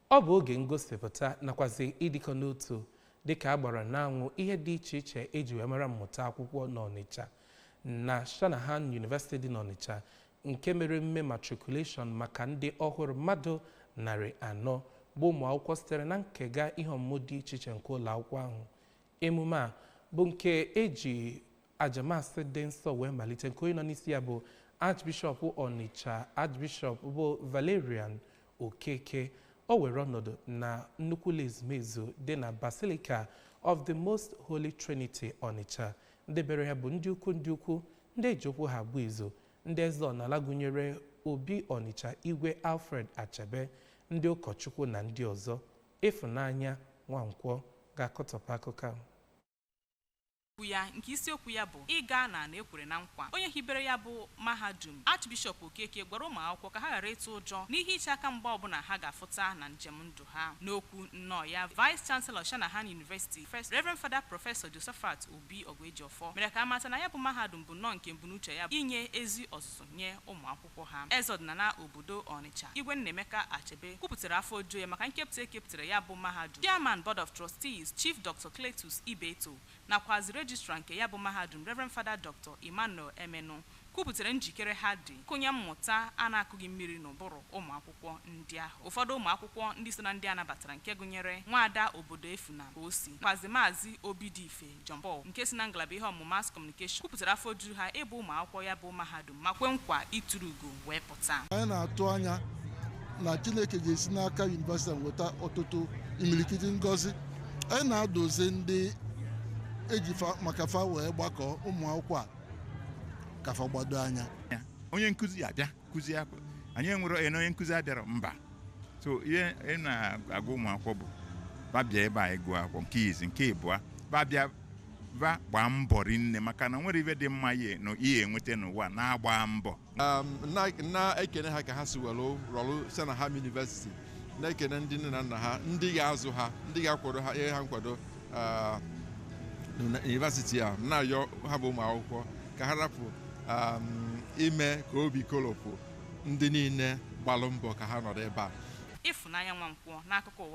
ọ bụ oge ngosipụta nakwazi ịdịkọ n'otu dịka a gbara n'anwụ ihe dị iche iche eji wee mara mmụta akwụkwọ n'Ọnịcha na Shanahan University dị n'Ọnịcha nke mere mme matriculation maka ndị ọhụrụ mmadụ 400 bụ ụmụ akwụkwọ sitere na nkega ihe ọmụmụ dị iche iche nke ụlọ akwụkwọ ahụ. Emume a bụ nke eji ajamasị dị nsọ wee malite nke onye nọ n'isi ya bụ Archbishop Ọnịcha Archbishop bụ Valerian Okeke. O were ọnọdụ na nnukwu ụlọ ezumezu dị na Basilica of the Most Holy Trinity Ọnịcha. Ndị bịara ya bụ ndị ukwu ndị eji okwu ha bụ izu ndị eze ọnala gụnyere Obi Ọnịcha Igwe Alfred Achebe, ndị ụkọchukwu na ndị ọzọ. Ịfụnanya Nwankwọ ga-akọtọpụ akụkọ ahụ. Ya nke isiokwu ya bụ ịga na ekwere na nkwa. Onye hibere ya bụ mahadum Archbishop Okeke gwara ụmụ akwụkwọ ka ha ghara ịtụ ụjọ n'ihe iche aka mgba ọbụla ha ga-afụta na njem ndụ ha. N'okwu nnọọ ya, Vice Chancellor Shanahan University First Reverend Father Professor Josephat Obi Ogwejiofọ mere ka amata na ya bụ mahadum bụ nnọọ nke mbunuche ya inye ezi ọzụzụ nye ụmụ akwụkwọ ha. Eze ọdịnala obodo Ọnịcha Igwe Nnemeka Achebe kwupụtara afọ ojuo ya maka nkepụta ekepụtara ya bụ mahadum. Chairman Board of Trustees Chief Dr. Cletus Ibeto nakwazi Registrar nke ya bụ mahadum Reverend Father Dr. Emmanuel Emenu kwupụtara njikere ha dị kụnye mmụta a na-akụghị mmiri n'ụbụrụ ụmụ akwụkwọ ndị ahụ. Ụfọdụ ụmụ akwụkwọ ndị so na ndị anabatara nke gụnyere nwaada obodo Efuna Osi kwazi Maazị Obidife John Paul nke si na ngalaba ihe ọmụmụ Mass Communication kwupụtara afọ ojuju ha ịbụ ụmụ akwụkwọ ya bụ mahadum ma kwe nkwa ituru ugo wee pụta. Anyị na-atụ anya na Chineke ga-esi n'aka yunivasiti nweta ọtụtụ imirikiti ngọzi. Anyị na-adozi ndị eji maka fa wee gbakọ ụmụ akwụkwọ a ka fa gbado anya. Onye nkụzi abịa kụzi ya, anyị enwere onye nkụzi abịara mba. So ihe na-agwa ụmụ akwụkwọ bụ babịa ebe a ịgụ akwụkwọ nke izi nke ịbụa babịa gbaa mbọ rinne maka na nwere ife dị mma ihe enweta n'ụwa na-agba mbọ. Na-ekene ha ka ha si were rọrụ Shanahan University, na-ekene ndị nne na nna ha, ndị ga-azụ ha, ndị ga-akwado ha ihe ha nkwado University a. Na-ayọ ha bụ ụmụ akwụkwọ ka ha rapụ ime ka obi kolopụ ndị niile gbalụ mbọ ka ha nọrọ ebe a. Ịfụnanya Nwankwọ n'akụkọ ụwa.